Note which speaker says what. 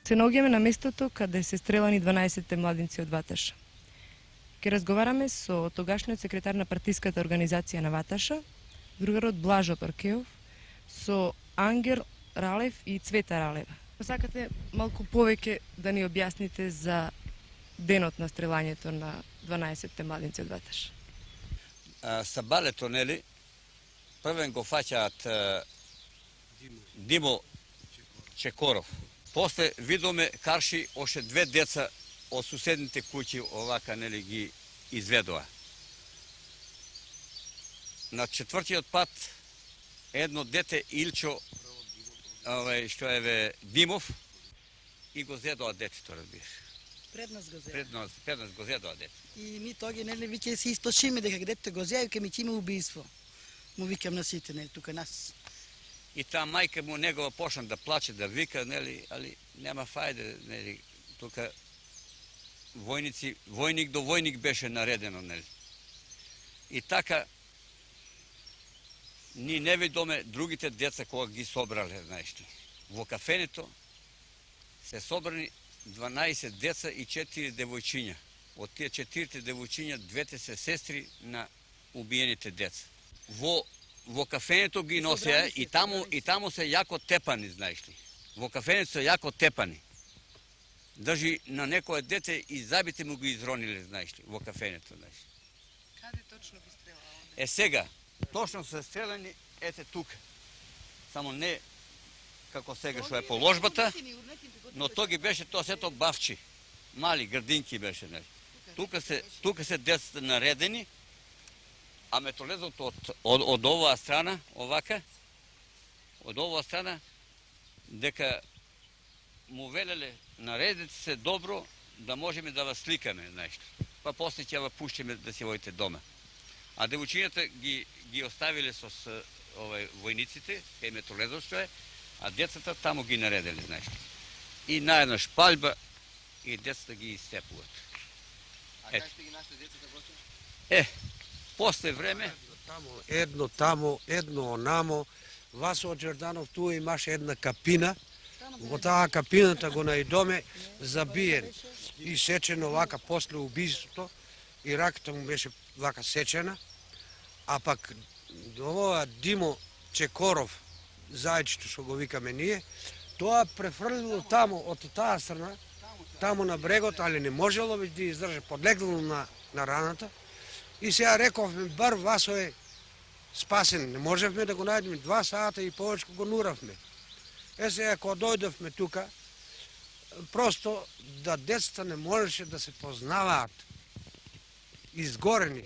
Speaker 1: Се наоѓаме на местото каде се стрелани 12 младинци од Ваташа. Ке разговараме со тогашниот секретар на партиската организација на Ваташа, другарот Блажо Торкеов, со Ангел Ралев и Цвета Ралева. Сакате малку повеќе да ни објасните за денот на стрелањето на 12 младинци од Ваташа?
Speaker 2: Sa baletom, neli, prven go faćat Dimo Čekorov. После видоме карши още две деца од суседните куќи овака, нели, ги изведува. На четвртиот пат едно дете Илчо, што е Димов, и го зедоа детето, разбираш.
Speaker 3: Пред нас го зеа.
Speaker 2: Пред нас го зедоа дете.
Speaker 3: И ми тоги, нели, виќе се исплашиме дека детето го зеа и ке ми ќе има убиство. Му викам на сите, нели, тука нас.
Speaker 2: И таа мајка му негова почна да плаче, да вика, нели, али нема фајде, нели, тука војник до војник беше наредено, нели. И така, ни не видоме другите деца кога ги собрале, знаеш ли. Во кафенето се собрани 12 деца и 4 девојчиња. Од тие 4 девојчиња, двете се сестри на убиените деца. Во кафенето ги носеа и таму се јако тепани, знаеш ли. Во кафенето се јако тепани. Држи на некое дете и забите му ги изрониле, знаеш ли, во кафенето, знаеш.
Speaker 1: Каде точно ги стрелаа?
Speaker 2: Сега, точно се стрелани, ете тука. Само не како сега што е положбата, но то ги беше тоа сето бавчи. Мали градинки беше, нели. Тука се децата наредени, а метролезот од оваа страна, овака, од оваа страна, дека му велеле, наредете се добро, да можеме да вас сликаме, знаеш. Па после ќе ва пуштиме да си водите дома. А девојчињата ги оставиле со војниците, кај метролезот што е, а децата таму ги наредели, знаеш. И наеднаш палба и децата ги истепуват.
Speaker 4: А как сте ги нашли децата, гости?
Speaker 2: После време...
Speaker 5: Едно тамо, едно онамо. Васо Џерданов туа имаше една капина. Во таа капината го најдоме забиен и сечен овака после убиството и раката му беше вака сечена. А пак ова Димо Чекоров, зајчето што го викаме ние, тоа префрлило тамо од таа страна, тамо на брегот, али не можело веќе да издржи, подлегло на раната. И сега рековме, бар Васо е спасен, не можевме да го најдеме, 2 сата и повеќе го нуравме. Сега кога дојдовме тука, просто да децата не можеше да се познаваат, изгорени.